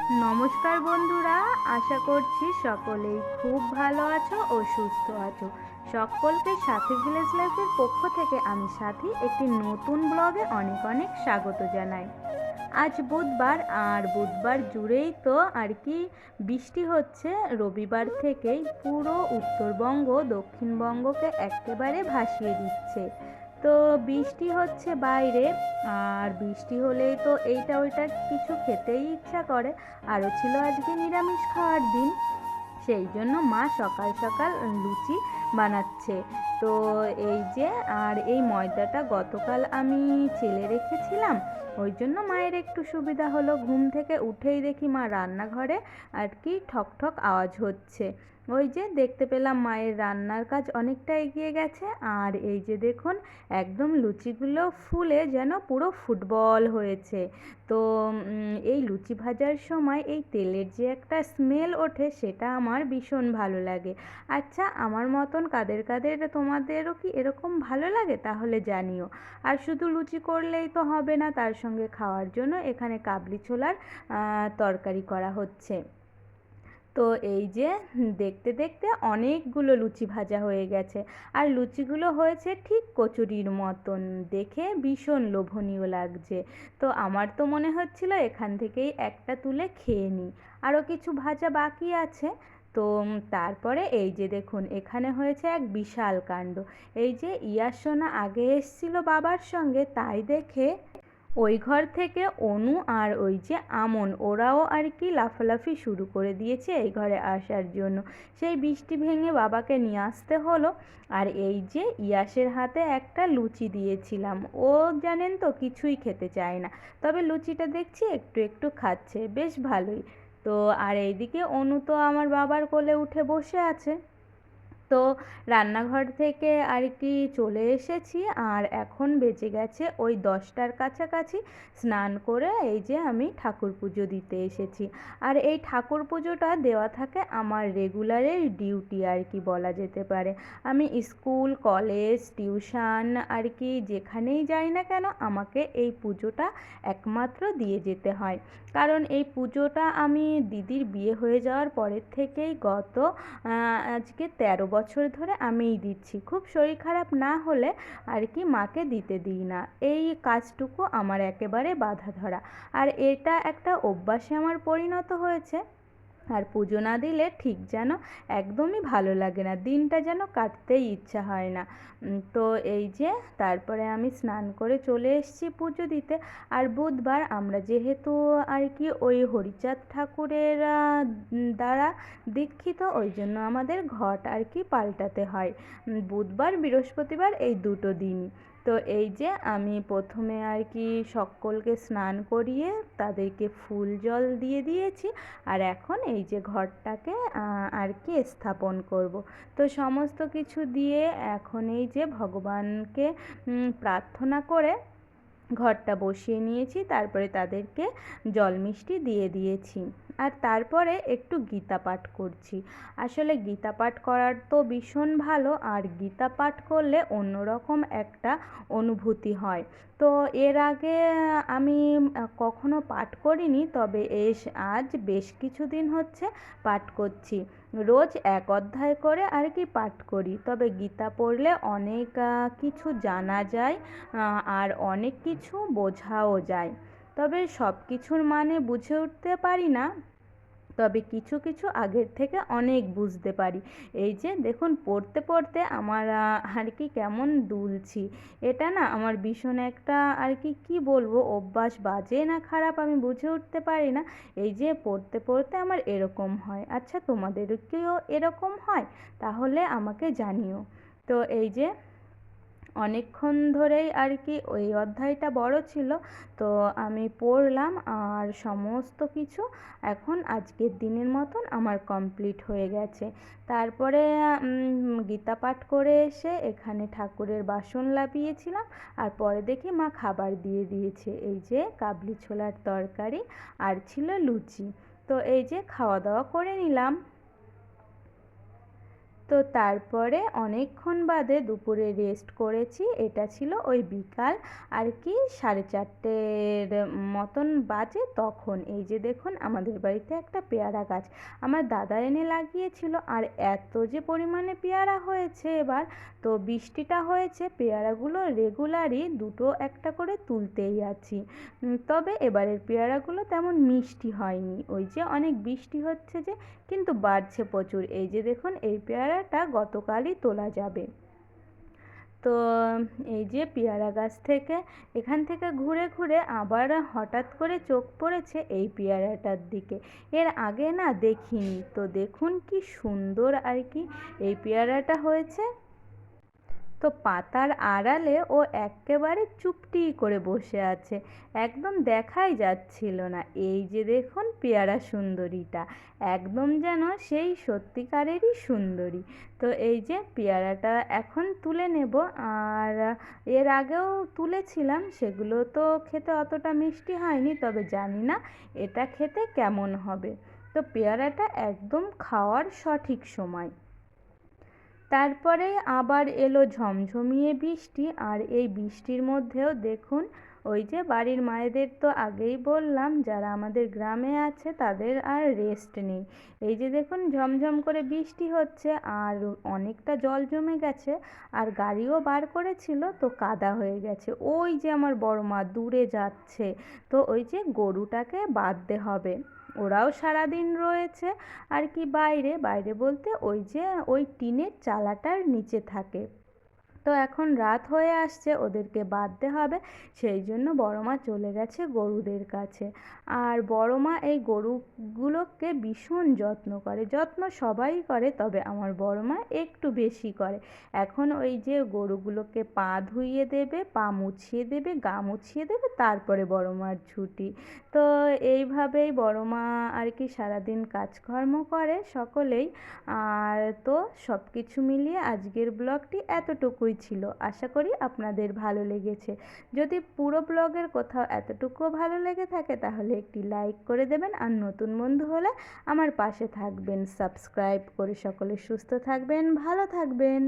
নমস্কার বন্ধুরা, আশা করছি সকলেই খুব ভালো আছো ও সুস্থ আছো। সকলকে সাথী ভিলেজ লাইফের পক্ষ থেকে আমি সাথী একটি নতুন ব্লগে অনেক অনেক স্বাগত জানাই। আজ বুধবার, আর বুধবার জুড়েই তো আর কি বৃষ্টি হচ্ছে। রবিবার থেকেই পুরো উত্তরবঙ্গ দক্ষিণবঙ্গকে একেবারে ভাসিয়ে দিচ্ছে। তো বৃষ্টি হচ্ছে বাইরে, আর বৃষ্টি হলেই তো এইটা ওইটা কিছু খেতেই ইচ্ছা করে। আরও ছিল আজকে নিরামিষ খাওয়ার দিন, সেই জন্য মা সকাল সকাল লুচি বানাচ্ছে। তো এই যে, আর এই ময়দাটা গতকাল আমি চেলে রেখেছিলাম, ওই জন্য মায়ের একটু সুবিধা হলো। ঘুম থেকে উঠেই দেখি মা রান্নাঘরে আর কি ঠক ঠক আওয়াজ হচ্ছে। ওই যে দেখতে পেলাম মায়ের রান্নার কাজ অনেকটা এগিয়ে গেছে। আর এই যে দেখুন, একদম লুচিগুলো ফুলে যেন পুরো ফুটবল হয়েছে। তো এই লুচি ভাজার সময় এই তেলের যে একটা স্মেল ওঠে, সেটা আমার ভীষণ ভালো লাগে। আচ্ছা, আমার মতন কাদের কাদের তোমাদেরও কি এরকম ভালো লাগে তাহলে জানিও। আর শুধু লুচি করলেই তো হবে না, তার সঙ্গে খাওয়ার জন্য এখানে কাবলি ছোলার তরকারি করা হচ্ছে। তো এই যে দেখতে দেখতে অনেকগুলো লুচি ভাজা হয়ে গেছে, আর লুচিগুলো হয়েছে ঠিক কচুরির মতন, দেখে ভীষণ লোভনীয় লাগছে। তো আমার তো মনে হচ্ছিল এখান থেকেই একটা তুলে খেয়ে নিই, আরও কিছু ভাজা বাকি আছে। তো তারপরে এই যে দেখুন, এখানে হয়েছে এক বিশাল কাণ্ড। এই যে ইয়ার সোনা আগে এসছিল বাবার সঙ্গে, তাই দেখে ওই ঘর থেকে অনু আর ওই যে আমন, ওরাও আর কি লাফালাফি শুরু করে দিয়েছে এই ঘরে আসার জন্য। সেই বৃষ্টি ভেঙে বাবাকে নিয়ে আসতে হলো। আর এই যে ইয়াসের হাতে একটা লুচি দিয়েছিলাম, ও জানেন তো কিছুই খেতে চায় না, তবে লুচিটা দেখছি একটু একটু খাচ্ছে, বেশ ভালোই। তো আর এইদিকে অনু তো আমার বাবার কোলে উঠে বসে আছে। তো রান্নাঘর থেকে আর কি চলে এসেছি, আর এখন বেজে গেছে ওই 10টার কাছাকাছি। স্নান করে এই যে আমি ঠাকুর পুজো দিতে এসেছি। আর এই ঠাকুর পুজোটা দেওয়া থাকে আমার রেগুলারের ডিউটি আর কি বলা যেতে পারে। আমি স্কুল, কলেজ, টিউশন আর কি যেখানেই যাই না কেন, আমাকে এই পুজোটা একমাত্র দিয়ে যেতে হয়। কারণ এই পুজোটা আমি দিদির বিয়ে হয়ে যাওয়ার পরের থেকেই গত আজকে 13 বছর ধরে আমিই দিচ্ছি। খুব শরীর খারাপ না হলে আর কি মাকে দিতে দিই না, এই কাজটুকু আমার একেবারে বাঁধা ধরা। আর এটা একটা অভ্যাসে আমার পরিণত হয়েছে। আর পুজো না দিলে ঠিক যেন একদমই ভালো লাগে না, দিনটা যেন কাটতেই ইচ্ছা হয় না। তো এই যে তারপরে আমি স্নান করে চলে এসেছি পুজো দিতে। আর বুধবার আমরা যেহেতু আর কি ওই হরিচাঁদ ঠাকুরের দ্বারা দীক্ষিত, ওই জন্য আমাদের ঘট আর কি পাল্টাতে হয় বুধবার বৃহস্পতিবার এই দুটো দিনই। তো এই যে আমি প্রথমে আর কি সকলকে স্নান করিয়ে তাদেরকে ফুল জল দিয়ে দিয়েছি। আর এখন এই যে ঘরটাকে আর কি স্থাপন করব। তো সমস্ত কিছু দিয়ে এখন এই যে ভগবানকে প্রার্থনা করে ঘরটা বসিয়ে নিয়েছি, তারপরে তাদেরকে জল মিষ্টি দিয়ে দিয়েছি। আর তারপরে একটু গীতা পাঠ করছি। আসলে গীতা পাঠ করার তো ভীষণ ভালো, আর গীতা পাঠ করলে অন্যরকম একটা অনুভূতি হয়। তো এর আগে আমি কখনো পাঠ করিনি, তবে আজ বেশ কিছুদিন হচ্ছে পাঠ করছি। রোজ এক অধ্যায় করে আর কি পাঠ করি, তবে গীতা পড়লে অনেক কিছু জানা যায়, আর অনেক কিছু বোঝাও যায়। তবে সব কিছুর মানে বুঝে উঠতে পারি না, তবে কিছু কিছু আগের থেকে অনেক বুঝতে পারি। এই যে দেখুন, পড়তে পড়তে আমার আর কি কেমন দুলছি। এটা না আমার ভীষণ একটা আর কি কী বলবো, অভ্যাস, বাজে না খারাপ আমি বুঝে উঠতে পারি না। এই যে পড়তে পড়তে আমার এরকম হয়। আচ্ছা, তোমাদেরকেও এরকম হয়? তাহলে আমাকে জানিও। তো এই যে অনেকক্ষণ ধরেই আর কি ওই অধ্যায়টা বড় ছিল, তো আমি পড়লাম, আর সমস্ত কিছু এখন আজকের দিনের মতন আমার কমপ্লিট হয়ে গেছে। তারপরে গীতা পাঠ করে এসে এখানে ঠাকুরের বাসন লাবিয়েছিলাম, আর পরে দেখি মা খাবার দিয়ে দিয়েছে, এই যে কাবলি ছোলার তরকারি আর ছিল লুচি। তো এই যে খাওয়া দাওয়া করে নিলাম। তো তারপরে অনেকক্ষণ বাদে দুপুরে রেস্ট করেছি। এটা ছিল ওই বিকাল আর কি 4:30 মতন বাজে তখন। এই যে দেখুন আমাদের বাড়িতে একটা পেয়ারা গাছ আমার দাদা এনে লাগিয়েছিল, আর এত যে পরিমাণে পেয়ারা হয়েছে এবার, তো বৃষ্টিটা হয়েছে পেয়ারাগুলো রেগুলারই দুটো একটা করে তুলতেই আছি। তবে এবারের পেয়ারাগুলো তেমন মিষ্টি হয়নি, ওই যে অনেক বৃষ্টি হচ্ছে যে, কিন্তু বাড়ছে প্রচুর। এই যে দেখুন এই পেয়ারাটা গতকালই তোলা যাবে। তো এই যে পেয়ারা গাছ থেকে এখান থেকে ঘুরে ঘুরে আবার হঠাৎ করে চোখ পড়েছে এই পেয়ারাটার দিকে। এর আগে না দেখিনি, তো দেখুন কি সুন্দর আর কি এই পেয়ারাটা হয়েছে। তো পাতার আড়ালে ও এক্কেবারে চুপটি করে বসে আছে, একদম দেখাই যাচ্ছিল না। এই যে দেখুন পেয়ারা সুন্দরীটা, একদম যেন সেই সত্যিকারেরই সুন্দরী। তো এই যে পেয়ারাটা এখন তুলে নেব। আর এর আগেও তুলেছিলাম, সেগুলো তো খেতে অতটা মিষ্টি হয়নি, তবে জানি না এটা খেতে কেমন হবে। তো পেয়ারাটা একদম খাওয়ার সঠিক সময়। তারপরে আবার এলো ঝমঝমিয়ে বৃষ্টি, আর এই বৃষ্টির মধ্যেও দেখুন ওই যে বাড়ির মায়েদের তো আগেই বললাম যারা আমাদের গ্রামে আছে তাদের আর রেস্ট নেই। এই যে দেখুন ঝমঝম করে বৃষ্টি হচ্ছে, আর অনেকটা জল জমে গেছে, আর গাড়িও বার করেছিল তো কাদা হয়ে গেছে। ওই যে আমার বড় মা দূরে যাচ্ছে, তো ওই যে গরুটাকে বাঁধতে হবে। ওরাও সারাদিন রয়েছে আর কি বাইরে, বাইরে বলতে ওই যে ওই টিনের চালাটার নিচে থাকে। তো এখন রাত হয়ে আসছে, ওদেরকে বাঁধতে হবে, সেই জন্য বড় মা চলে গেছে গরুদের কাছে। আর বড় মা এই গরুগুলোকে ভীষণ যত্ন করে, যত্ন সবাই করে তবে আমার বড় মা একটু বেশি করে। এখন ওই যে গরুগুলোকে পা ধুইয়ে দেবে, পা মুছিয়ে দেবে, গা মুছিয়ে দেবে, তারপরে বড় মার ছুটি। তো এইভাবেই বড় মা আর কি সারাদিন কাজকর্ম করে সকলেই। আর তো সব কিছু মিলিয়ে আজকের ব্লগটি এতটুকুই ছিল। আশা করি আপনাদের ভালো লেগেছে। যদি পুরো ব্লগের কোথাও এতটুকুও ভালো লেগে থাকে তাহলে একটি লাইক করে দেবেন, আর নতুন বন্ধু হলে আমার পাশে থাকবেন, সাবস্ক্রাইব করে। সকলে সুস্থ থাকবেন, ভালো থাকবেন।